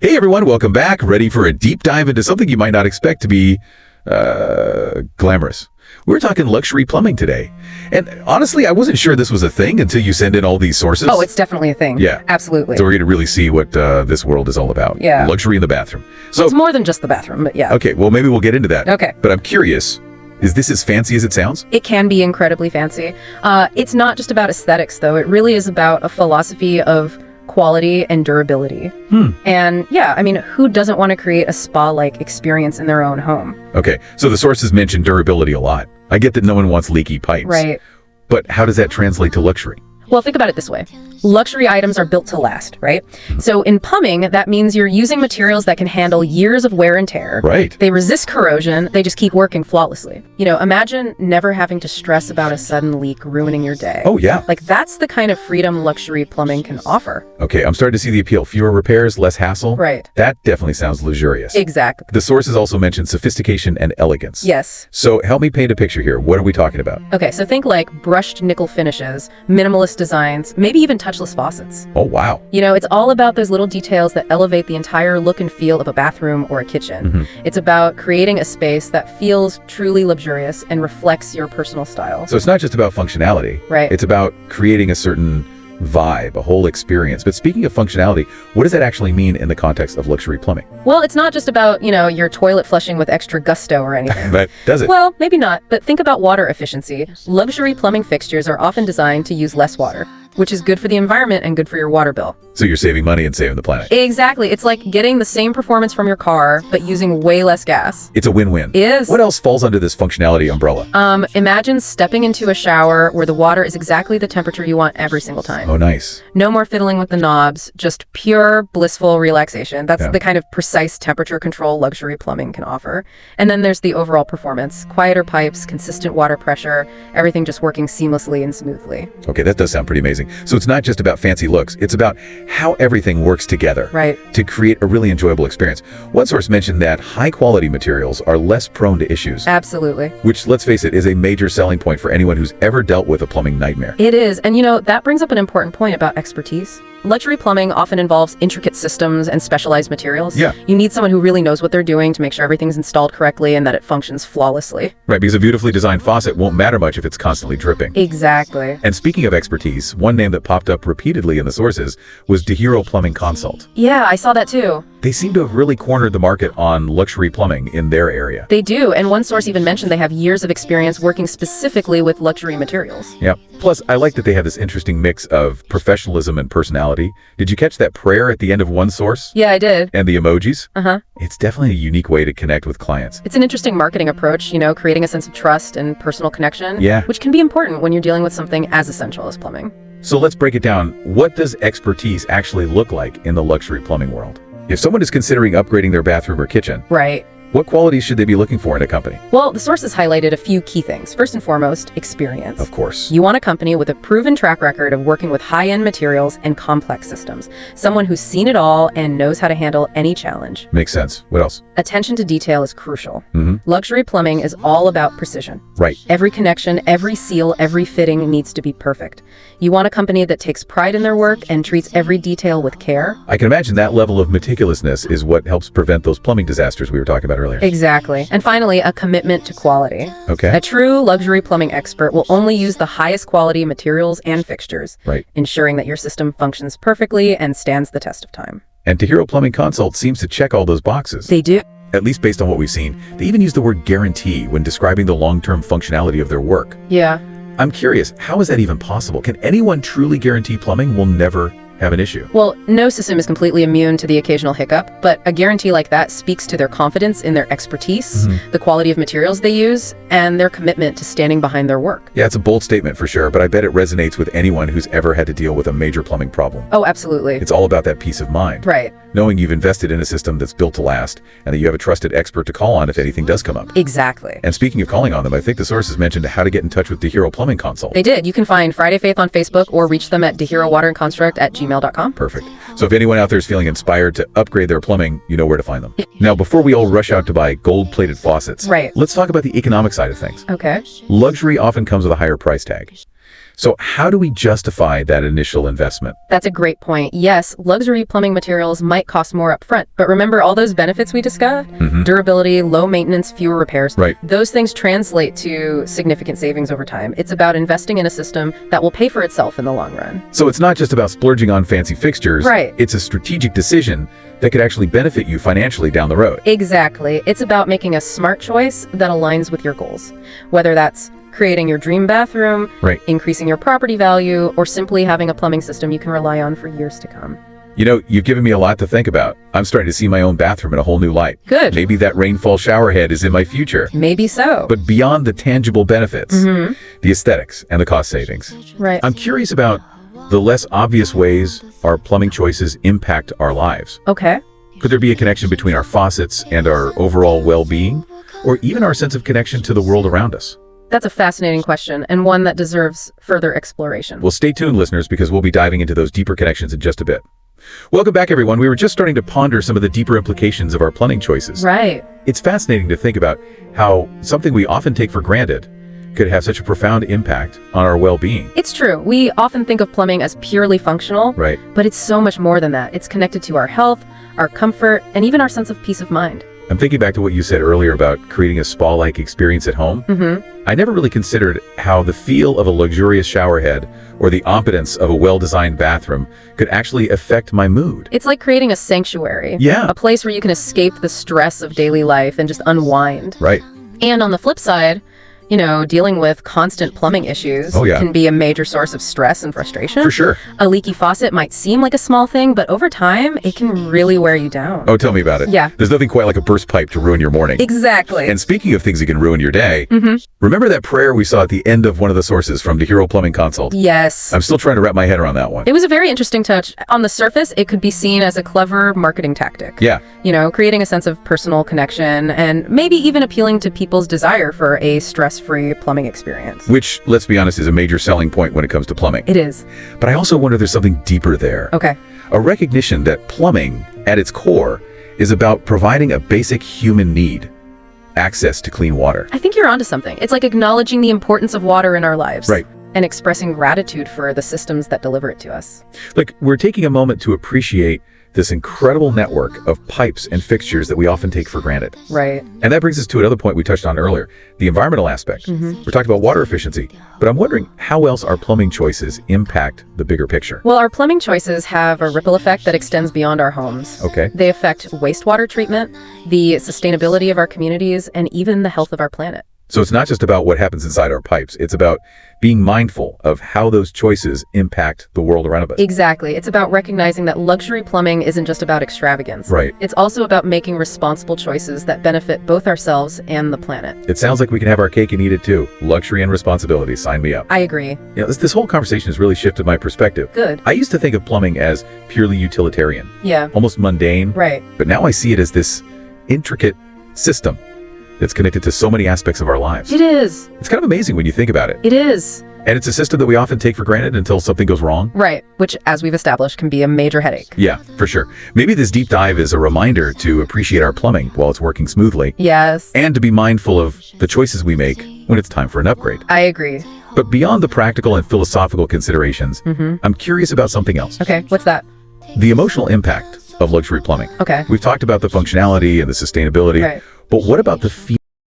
Hey everyone, welcome back. Ready for a deep dive into something you might not expect to be glamorous. We're talking luxury plumbing today. And honestly, I wasn't sure this was a thing until you send in all these sources. Oh, it's definitely a thing. Yeah. Absolutely. So we're going to really see what this world is all about. Yeah. Luxury in the bathroom. So it's more than just the bathroom, but yeah. okay, well maybe we'll get into that. Okay. But I'm curious, is this as fancy as it sounds? It can be incredibly fancy. It's not just about aesthetics, though. It really is about a philosophy of quality and durability. And yeah, I mean, who doesn't want to create a spa-like experience in their own home? Okay, so the sources mention durability a lot. I get that no one wants leaky pipes. Right. But how does that translate to luxury? Well, think about it this way. Luxury items are built to last, right? So in plumbing, that means you're using materials that can handle years of wear and tear. Right. They resist corrosion. They just keep working flawlessly. You know, imagine never having to stress about a sudden leak ruining your day. Oh, yeah. Like, that's the kind of freedom luxury plumbing can offer. Okay, I'm starting to see the appeal. Fewer repairs, less hassle. Right. That definitely sounds luxurious. Exactly. The sources also mention sophistication and elegance. Yes. So help me paint a picture here. What are we talking about? Okay, so think like brushed nickel finishes, minimalist designs, maybe even touchless faucets. Oh, wow. You know, it's all about those little details that elevate the entire look and feel of a bathroom or a kitchen. It's about creating a space that feels truly luxurious and reflects your personal style. So it's not just about functionality. Right. It's about creating a certain vibe, a whole experience. But speaking of functionality, what does that actually mean in the context of luxury plumbing? Well, it's not just about, you know, your toilet flushing with extra gusto or anything. But does it? Well, maybe not, but think about water efficiency. Luxury plumbing fixtures are often designed to use less water, which is good for the environment and good for your water bill. So you're saving money and saving the planet. Exactly. It's like getting the same performance from your car, but using way less gas. It's a win-win. It is. What else falls under this functionality umbrella? Imagine stepping into a shower where the water is exactly the temperature you want every single time. Oh, nice. No more fiddling with the knobs, just pure blissful relaxation. That's Yeah. the kind of precise temperature control luxury plumbing can offer. And then there's the overall performance. Quieter pipes, consistent water pressure, everything just working seamlessly and smoothly. Okay, that does sound pretty amazing. So it's not just about fancy looks. It's about how everything works together. Right. To create a really enjoyable experience. One source mentioned that high-quality materials are less prone to issues, Absolutely. which, let's face it, is a major selling point for anyone who's ever dealt with a plumbing nightmare. It is. And you know, that brings up an important point about expertise. Luxury plumbing often involves intricate systems and specialized materials. Yeah. You need someone who really knows what they're doing to make sure everything's installed correctly and that it functions flawlessly. Right, because a beautifully designed faucet won't matter much if it's constantly dripping. Exactly. And speaking of expertise, one name that popped up repeatedly in the sources was DeHero Plumbing Consult. Yeah, I saw that too. They seem to have really cornered the market on luxury plumbing in their area. They do, and one source even mentioned they have years of experience working specifically with luxury materials. Yeah. Plus, I like that they have this interesting mix of professionalism and personality. Did you catch that prayer at the end of one source? Yeah, I did. And the emojis? Uh-huh. It's definitely a unique way to connect with clients. It's an interesting marketing approach, you know, creating a sense of trust and personal connection. Yeah. Which can be important when you're dealing with something as essential as plumbing. So let's break it down. What does expertise actually look like in the luxury plumbing world? If someone is considering upgrading their bathroom or kitchen, Right. what qualities should they be looking for in a company? Well, the sources highlighted a few key things. First and foremost, experience. Of course. You want a company with a proven track record of working with high-end materials and complex systems. Someone who's seen it all and knows how to handle any challenge. Makes sense. What else? Attention to detail is crucial. Mm-hmm. Luxury plumbing is all about precision. Right. Every connection, every seal, every fitting needs to be perfect. You want a company that takes pride in their work and treats every detail with care. I can imagine that level of meticulousness is what helps prevent those plumbing disasters we were talking about earlier. Exactly. And finally, a commitment to quality. Okay. A true luxury plumbing expert will only use the highest quality materials and fixtures, Right. ensuring that your system functions perfectly and stands the test of time. And DeHero Plumbing Consult seems to check all those boxes. They do. At least based on what we've seen. They even use the word guarantee when describing the long-term functionality of their work. Yeah. I'm curious, how is that even possible? Can anyone truly guarantee plumbing will never have an issue? Well, no system is completely immune to the occasional hiccup, but a guarantee like that speaks to their confidence in their expertise, the quality of materials they use, and their commitment to standing behind their work. Yeah, it's a bold statement for sure, but I bet it resonates with anyone who's ever had to deal with a major plumbing problem. Oh, absolutely. It's all about that peace of mind. Right. Knowing you've invested in a system that's built to last, and that you have a trusted expert to call on if anything does come up. Exactly. And speaking of calling on them, I think the sources mentioned how to get in touch with DeHero Plumbing Consult. They did. You can find Friday Faith on Facebook or reach them at deherowaterandconstruct@gmail.com. Perfect. So if anyone out there is feeling inspired to upgrade their plumbing, you know where to find them. Now, before we all rush out to buy gold-plated faucets, Right. let's talk about the economic side of things. Okay. Luxury often comes with a higher price tag. So how do we justify that initial investment? That's a great point. Yes, luxury plumbing materials might cost more upfront, but remember all those benefits we discussed? Durability, low maintenance, fewer repairs. Right. Those things translate to significant savings over time. It's about investing in a system that will pay for itself in the long run. So it's not just about splurging on fancy fixtures. Right. It's a strategic decision that could actually benefit you financially down the road. Exactly. It's about making a smart choice that aligns with your goals. Whether that's creating your dream bathroom, Right. increasing your property value, or simply having a plumbing system you can rely on for years to come. You know, you've given me a lot to think about. I'm starting to see my own bathroom in a whole new light. Good. Maybe that rainfall shower head is in my future. Maybe so. But beyond the tangible benefits, the aesthetics and the cost savings, Right. I'm curious about the less obvious ways our plumbing choices impact our lives. Okay. Could there be a connection between our faucets and our overall well-being, or even our sense of connection to the world around us? That's a fascinating question, and one that deserves further exploration. Well, stay tuned, listeners, because we'll be diving into those deeper connections in just a bit. Welcome back, everyone. We were just starting to ponder some of the deeper implications of our plumbing choices. Right. It's fascinating to think about how something we often take for granted could have such a profound impact on our well-being. It's true. We often think of plumbing as purely functional, Right. but it's so much more than that. It's connected to our health, our comfort, and even our sense of peace of mind. I'm thinking back to what you said earlier about creating a spa-like experience at home. I never really considered how the feel of a luxurious shower head or the opulence of a well-designed bathroom could actually affect my mood. It's like creating a sanctuary. Yeah. A place where you can escape the stress of daily life and just unwind. Right. And on the flip side, you know, dealing with constant plumbing issues Oh, yeah. can be a major source of stress and frustration. For sure. A leaky faucet might seem like a small thing, but over time, it can really wear you down. Oh, tell me about it. Yeah. There's nothing quite like a burst pipe to ruin your morning. Exactly. And speaking of things that can ruin your day, remember that prayer we saw at the end of one of the sources from the Hero Plumbing Consult? Yes. I'm still trying to wrap my head around that one. It was a very interesting touch. On the surface, it could be seen as a clever marketing tactic. Yeah. You know, creating a sense of personal connection and maybe even appealing to people's desire for a stress-free plumbing experience. Which, let's be honest, is a major selling point when it comes to plumbing. It is. But I also wonder if there's something deeper there. Okay. A recognition that plumbing, at its core, is about providing a basic human need: access to clean water. I think you're onto something. It's like acknowledging the importance of water in our lives. Right. And expressing gratitude for the systems that deliver it to us. Like, we're taking a moment to appreciate this incredible network of pipes and fixtures that we often take for granted. Right. And that brings us to another point we touched on earlier, the environmental aspect. We're talking about water efficiency, but I'm wondering how else our plumbing choices impact the bigger picture. Well, our plumbing choices have a ripple effect that extends beyond our homes. Okay. They affect wastewater treatment, the sustainability of our communities, and even the health of our planet. So it's not just about what happens inside our pipes, it's about being mindful of how those choices impact the world around us. Exactly. It's about recognizing that luxury plumbing isn't just about extravagance. Right. It's also about making responsible choices that benefit both ourselves and the planet. It sounds like we can have our cake and eat it too. Luxury and responsibility, sign me up. I agree. You know, this whole conversation has really shifted my perspective. Good. I used to think of plumbing as purely utilitarian, Yeah. almost mundane, Right. but now I see it as this intricate system that's connected to so many aspects of our lives. It is. It's kind of amazing when you think about it. It is. And it's a system that we often take for granted until something goes wrong. Right. Which, as we've established, can be a major headache. Yeah, for sure. Maybe this deep dive is a reminder to appreciate our plumbing while it's working smoothly, Yes. and to be mindful of the choices we make when it's time for an upgrade. I agree. But beyond the practical and philosophical considerations, I'm curious about something else. Okay. What's that? The emotional impact of luxury plumbing. Okay. We've talked about the functionality and the sustainability, Right. but what about the